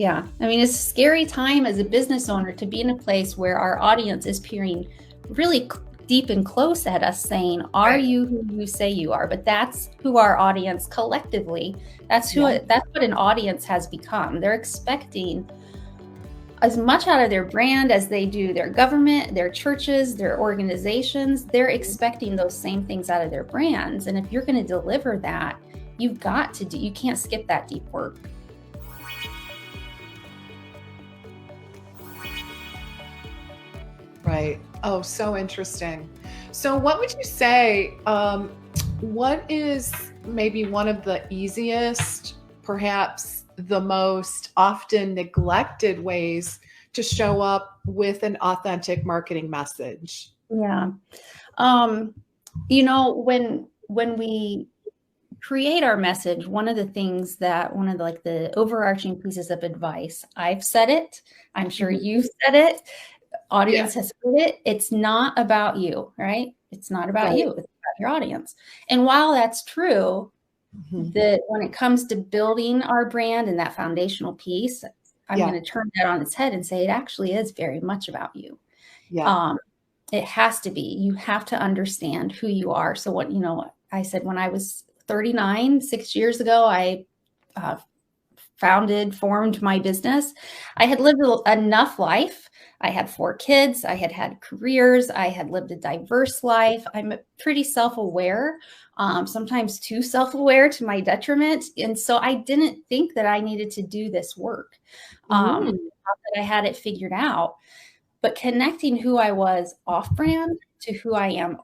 Yeah. I mean, it's a scary time as a business owner to be in a place where our audience is peering really deep and close at us saying, are Right. you who you say you are? But that's who our audience collectively, that's Yeah. that's what an audience has become. They're expecting as much out of their brand as they do their government, their churches, their organizations. They're expecting those same things out of their brands. And if you're going to deliver that, you've got to do, you can't skip that deep work. Right. Oh, so interesting. So what would you say, what is maybe one of the easiest, perhaps the most often neglected ways to show up with an authentic marketing message? Yeah. You know, when we create our message, one of the things that one of the, like the overarching pieces of advice, I've said it, I'm sure Mhm. you've said it, Yeah. audience has heard it. It's not about you, right? It's not about Right. you. It's about your audience. And while that's true, Mhm. that when it comes to building our brand and that foundational piece, I'm Yeah. going to turn that on its head and say it actually is very much about you. Yeah. Um, it has to be. You have to understand who you are. So what, you know, I said when I was 39, 6 years ago, I uh, formed my business. I had lived enough life. I had 4 kids. I had had careers. I had lived a diverse life. I'm pretty self-aware, sometimes too self-aware to my detriment. And so I didn't think that I needed to do this work. Mm. Not that I had it figured out, but connecting who I was off brand to who I am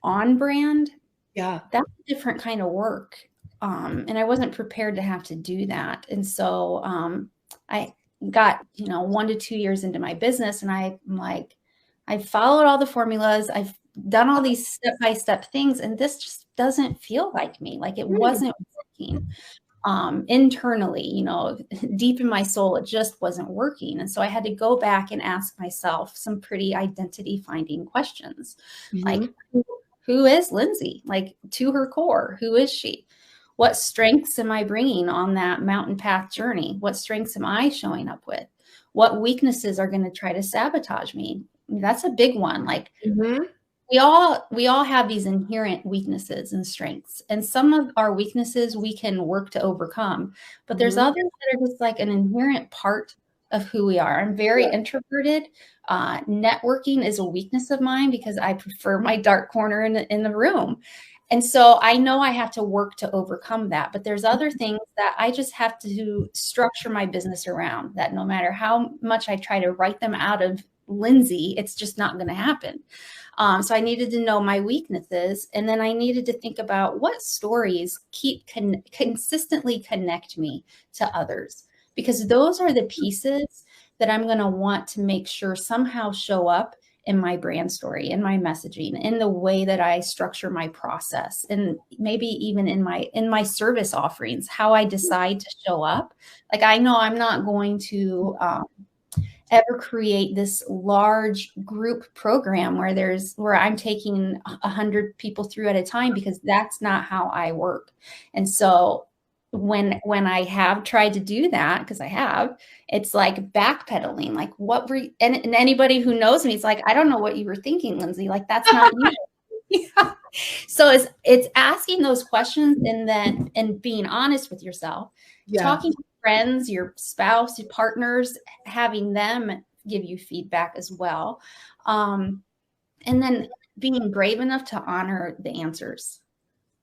on brand, Yeah. that's a different kind of work. And I wasn't prepared to have to do that. And so I got, 1 to 2 years into my business, and I'm like, I've followed all the formulas. I've done all these step-by-step things, and this just doesn't feel like me. Like it Mm. wasn't working internally, deep in my soul, it just wasn't working. And so I had to go back and ask myself some pretty identity finding questions. Like, Mhm. who is Lindsay? Like, to her core, who is she? What strengths am I bringing on that mountain path journey? What strengths am I showing up with? What weaknesses are going to try to sabotage me? That's a big one. Like, Mhm. we all have these inherent weaknesses and strengths, and some of our weaknesses we can work to overcome, but there's Mhm. others that are just like an inherent part of who we are. I'm very Yeah. introverted. Networking is a weakness of mine because I prefer my dark corner in the room. And so I know I have to work to overcome that, but there's other things that I just have to structure my business around, that no matter how much I try to write them out of Lindsay, it's just not going to happen. So I needed to know my weaknesses, and then I needed to think about what stories consistently connect me to others, because those are the pieces that I'm going to want to make sure somehow show up in my brand story, in my messaging, in the way that I structure my process, and maybe even in my service offerings, how I decide to show up. Like, I know I'm not going to ever create this large group program where I'm taking 100 people through at a time, because that's not how I work. And so when I have tried to do that, because I have, it's like backpedaling. Like, what were and anybody who knows me, it's like, I don't know what you were thinking, Lindsay. Like, that's not you. Yeah. So it's asking those questions, and being honest with yourself, Yeah. talking to friends, your spouse, your partners, having them give you feedback as well. And then being brave enough to honor the answers,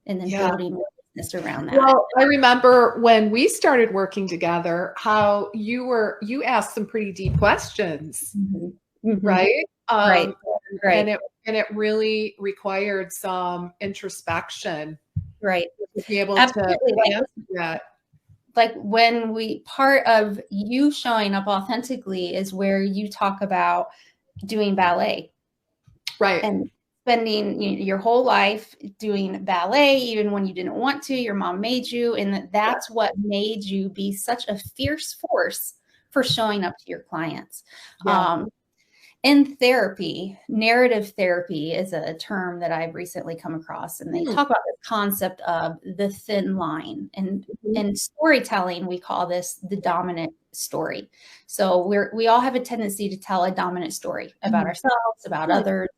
and then Yeah. building a business around that. Well, I remember when we started working together, how you asked some pretty deep questions, Mhm. Mhm. right? Right. And Right. it really required some introspection Right. to be able to Absolutely. answer that. Like when part of you showing up authentically is where you talk about doing ballet Right. and spending your whole life doing ballet, even when you didn't want to. Your mom made you, and Yeah. that's what made you be such a fierce force for showing up to your clients. Yeah. Um, In therapy, narrative therapy is a term that I've recently come across, and they talk about the concept of the thin line. And in storytelling, we call this the dominant story. So we all have a tendency to tell a dominant story about ourselves, about others.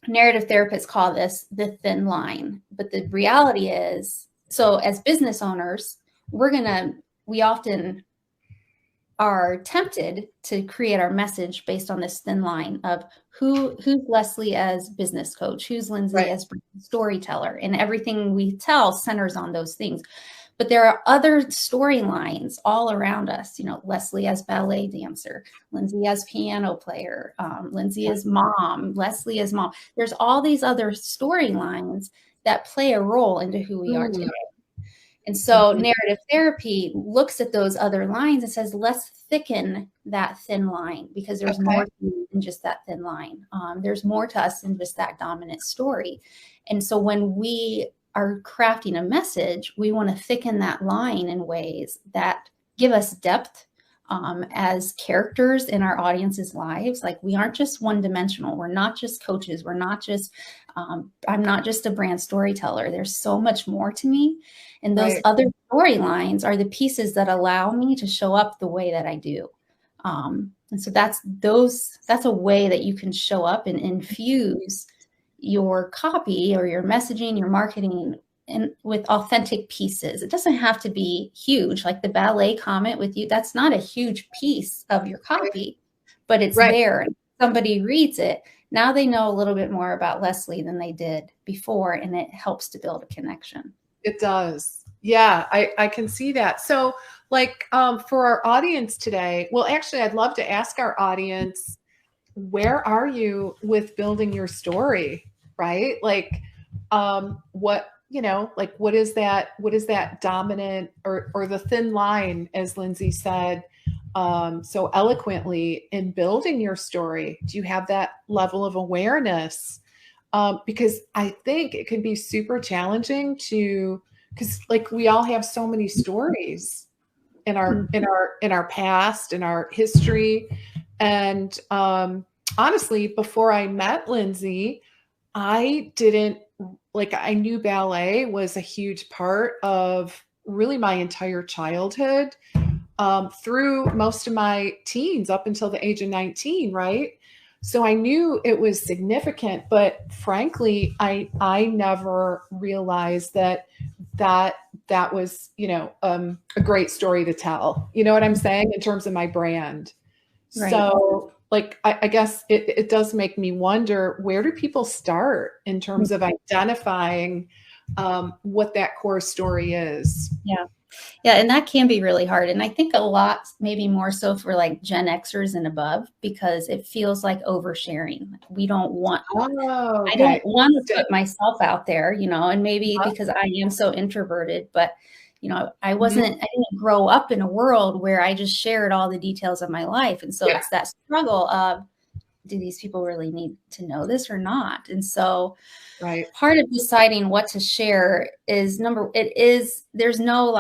Narrative therapists call this the thin line. But the reality is, so as business owners, we often are tempted to create our message based on this thin line of who's Lesli as business coach, who's Lindsay as storyteller, and everything we tell centers on those things. But there are other storylines all around us. Lesli as ballet dancer, Lindsay as piano player, Lindsay as mom, Lesli as mom. There's all these other storylines that play a role into who we are today. And so narrative therapy looks at those other lines and says, let's thicken that thin line, because there's more to you than just that thin line. There's more to us than just that dominant story. And so when we are crafting a message, we want to thicken that line in ways that give us depth as characters in our audience's lives. Like, we aren't just one dimensional. We're not just coaches. We're not just, I'm not just a brand storyteller. There's so much more to me. And those other storylines are the pieces that allow me to show up the way that I do. And so that's a way that you can show up and infuse your copy or your messaging, your marketing, and with authentic pieces. It doesn't have to be huge, like the ballet comment with you. That's not a huge piece of your copy, but it's there. And somebody reads it. Now they know a little bit more about Lesli than they did before, and it helps to build a connection. It does. Yeah, I can see that. So for our audience today, well, actually, I'd love to ask our audience, where are you with building your story, right? What is that dominant or the thin line, as Lindsay said so eloquently, in building your story? Do you have that level of awareness? Because I think it can be super challenging because we all have so many stories in our past, in our history. And honestly, before I met Lindsay, I knew ballet was a huge part of really my entire childhood, through most of my teens up until the age of 19, right? So I knew it was significant, but frankly, I never realized that was, a great story to tell. You know what I'm saying? In terms of my brand. Right. So I guess it does make me wonder, where do people start in terms of identifying what that core story is? Yeah. And that can be really hard. And I think a lot, maybe more so for Gen Xers and above, because it feels like oversharing. We don't want, I don't want to put myself out there, and maybe because I am so introverted, but I didn't grow up in a world where I just shared all the details of my life. And so it's that struggle of, do these people really need to know this or not? And so part of deciding what to share is there's no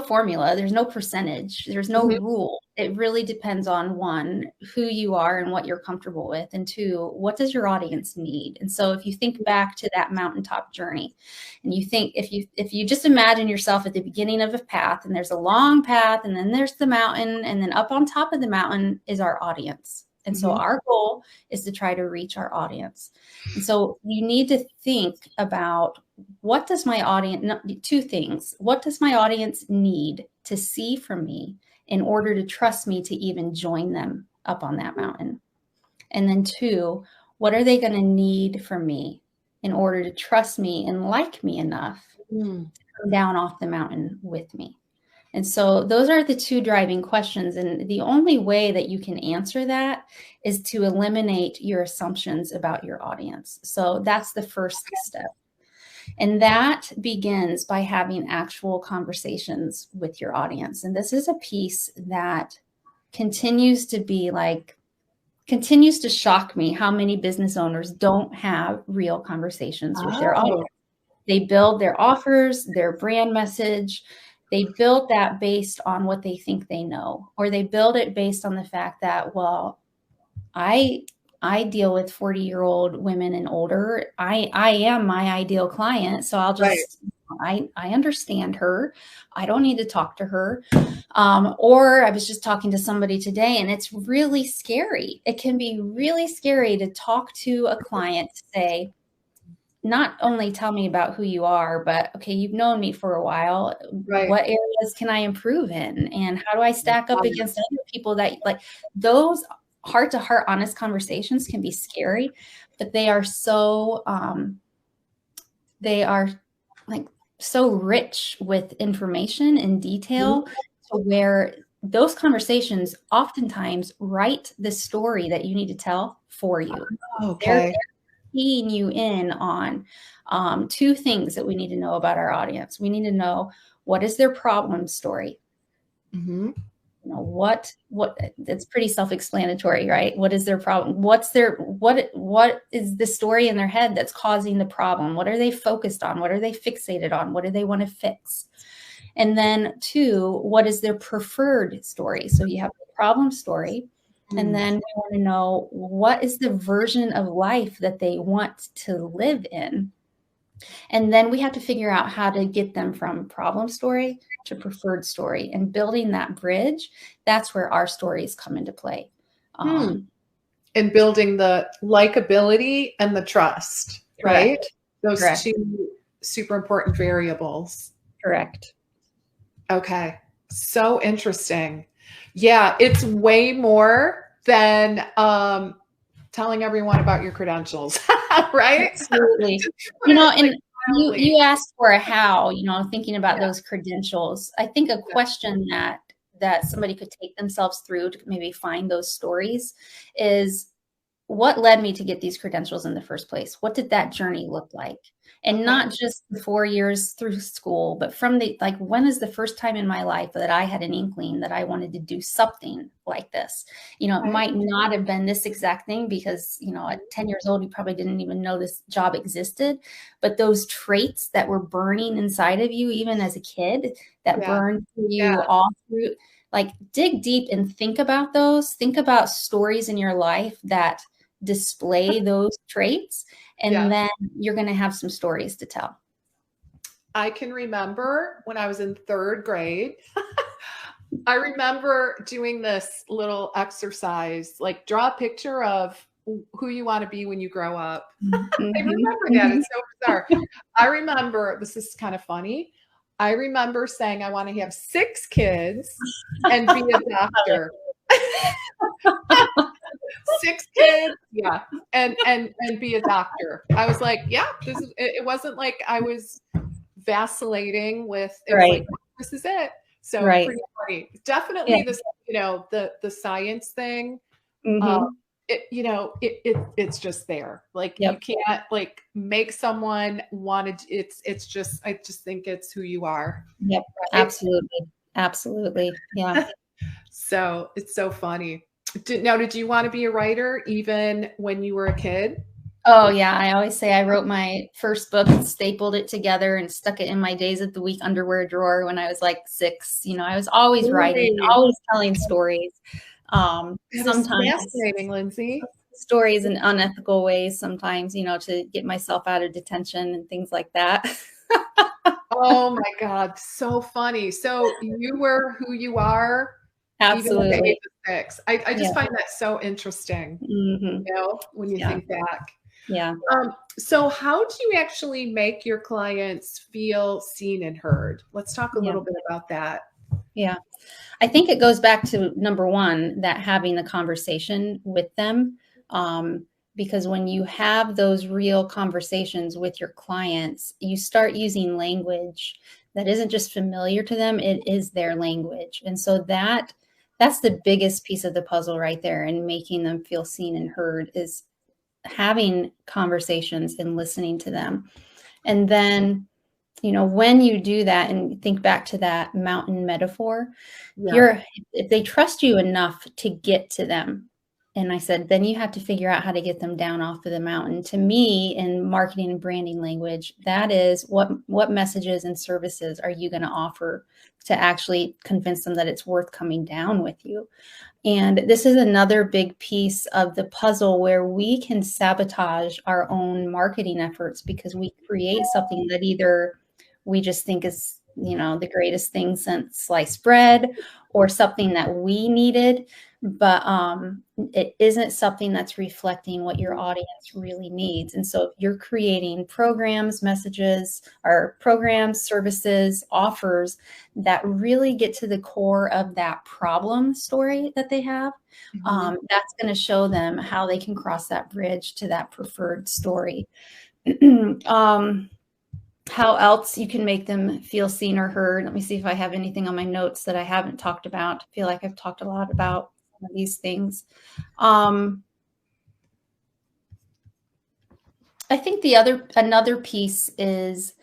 formula, there's no percentage, there's no rule. It really depends on, one, who you are and what you're comfortable with, and two, what does your audience need? And so if you think back to that mountaintop journey, and you think, if you just imagine yourself at the beginning of a path, and there's a long path, and then there's the mountain, and then up on top of the mountain is our audience. And so our goal is to try to reach our audience. And so you need to think about, what does my audience, two things. What does my audience need to see from me in order to trust me to even join them up on that mountain? And then two, what are they going to need from me in order to trust me and like me enough to come down off the mountain with me? And so those are the two driving questions. And the only way that you can answer that is to eliminate your assumptions about your audience. So that's the first step. And that begins by having actual conversations with your audience. And this is a piece that continues to shock me, how many business owners don't have real conversations with their audience. They build their offers, their brand message, they build that based on what they think they know, or they build it based on the fact that, well, I deal with 40-year-old women and older. I am my ideal client. So I'll Right. just, I understand her. I don't need to talk to her. Or I was just talking to somebody today, and it's really scary. It can be really scary to talk to a client, to say, not only tell me about who you are, but okay, you've known me for a while. Right. What areas can I improve in? And how do I stack up against other people that, like, those heart to heart, honest conversations can be scary, but they are so, they are like so rich with information and detail, to where those conversations oftentimes write the story that you need to tell for you. Okay. Keying you in on two things that we need to know about our audience. We need to know, what is their problem story? Mm-hmm. You know, what it's pretty self-explanatory, right? What is their problem? What is the story in their head that's causing the problem? What are they focused on? What are they fixated on? What do they want to fix? And then two, what is their preferred story? So you have the problem story, and then we want to know, what is the version of life that they want to live in? And then we have to figure out how to get them from problem story to preferred story, and building that bridge. That's where our stories come into play. And building the likability and the trust, right? Those Correct. two super important variables. Correct. Okay. So interesting. Yeah, it's way more than telling everyone about your credentials, right? Absolutely. You know, and you asked for a how, you know, thinking about those credentials. I think a question that somebody could take themselves through to maybe find those stories is, what led me to get these credentials in the first place? What did that journey look like? And not just the 4 years through school, but from the, like, when is the first time in my life that I had an inkling that I wanted to do something like this? You know, it might not have been this exact thing, because, you know, at 10 years old, you probably didn't even know this job existed. But those traits that were burning inside of you, even as a kid, that burned through you all through, like, dig deep and think about those. Think about stories in your life that display those traits, and then you're going to have some stories to tell. I can remember when I was in 3rd grade, I remember doing this little exercise, like, draw a picture of who you want to be when you grow up. I remember that. It's so bizarre. I remember, this is kind of funny, I remember saying I want to have 6 kids and be a doctor. 6 kids, and be a doctor. I was like, it wasn't like I was vacillating with, it was like, this is it. So pretty funny. Definitely this, you know, the science thing. It's just there. Like, you can't, like, make someone want to, it's just, I just think it's who you are. Yep. Absolutely. Yeah. So it's so funny. Did you want to be a writer even when you were a kid? Oh yeah. I always say I wrote my first book and stapled it together and stuck it in my days of the week underwear drawer when I was like 6. You know, I was always writing, always telling stories. Sometimes fascinating, Lindsay. Stories in unethical ways sometimes, you know, to get myself out of detention and things like that. Oh my God. So funny. So you were who you are. Absolutely. Even at the age of 6. I just find that so interesting, you know, when you think back. Yeah. So how do you actually make your clients feel seen and heard? Let's talk a little bit about that. Yeah. I think it goes back to number one, that having the conversation with them. Because when you have those real conversations with your clients, you start using language that isn't just familiar to them, it is their language. And so that's the biggest piece of the puzzle right there, and making them feel seen and heard, is having conversations and listening to them. And then, you know, when you do that, and think back to that mountain metaphor, if they trust you enough to get to them, And I said, then you have to figure out how to get them down off of the mountain. To me, in marketing and branding language, that is what messages and services are you going to offer to actually convince them that it's worth coming down with you? And this is another big piece of the puzzle where we can sabotage our own marketing efforts because we create something that either we just think is, the greatest thing since sliced bread, or something that we needed, but it isn't something that's reflecting what your audience really needs. And so if you're creating programs, messages, or programs, services, offers that really get to the core of that problem story that they have, that's going to show them how they can cross that bridge to that preferred story. How else you can make them feel seen or heard. Let me see if I have anything on my notes that I haven't talked about. I feel like I've talked a lot about some of these things. I think another piece is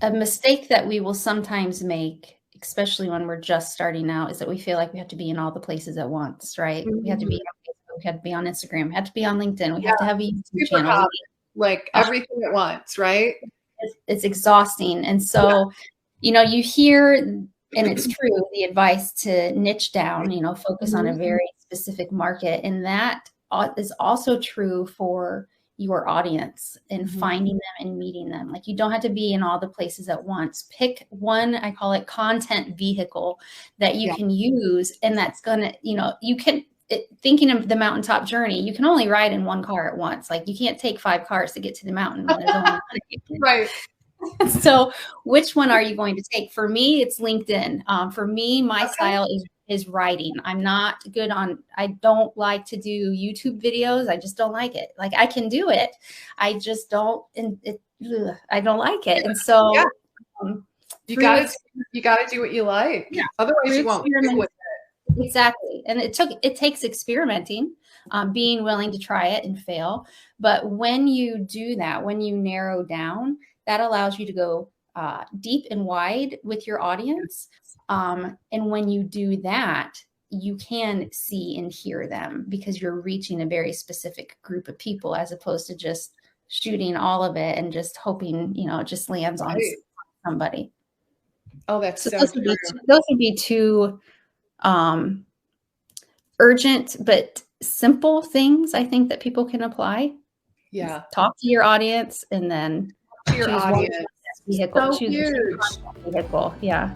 a mistake that we will sometimes make, especially when we're just starting out, is that we feel like we have to be in all the places at once, right? We have to be on Facebook, we have to be on Instagram, we have to be on LinkedIn, we have to have a YouTube channel. Like everything at once, right? It's exhausting. And so, you hear, and it's true, the advice to niche down, focus on a very specific market. And that is also true for your audience and finding them and meeting them. Like, you don't have to be in all the places at once. Pick one, I call it content vehicle, that you can use. And that's gonna, you can, thinking of the mountaintop journey, you can only ride in one car at once. Like, you can't take 5 cars to get to the mountain when there's only one. Right. So which one are you going to take? For me, it's LinkedIn. For me, my style is writing. I'm not good I don't like to do YouTube videos. I just don't like it. Like, I can do it. I just don't, I don't like it. And so you got to do what you like. Yeah. Otherwise you won't do it. Exactly. And it takes experimenting, being willing to try it and fail. But when you do that, when you narrow down, that allows you to go deep and wide with your audience. And when you do that, you can see and hear them because you're reaching a very specific group of people, as opposed to just shooting all of it and just hoping, it just lands on somebody. Oh, that's so those would be two urgent but simple things I think that people can apply. Yeah. Talk to your audience and then to your audience. Vehicle. So huge. Vehicle. Yeah.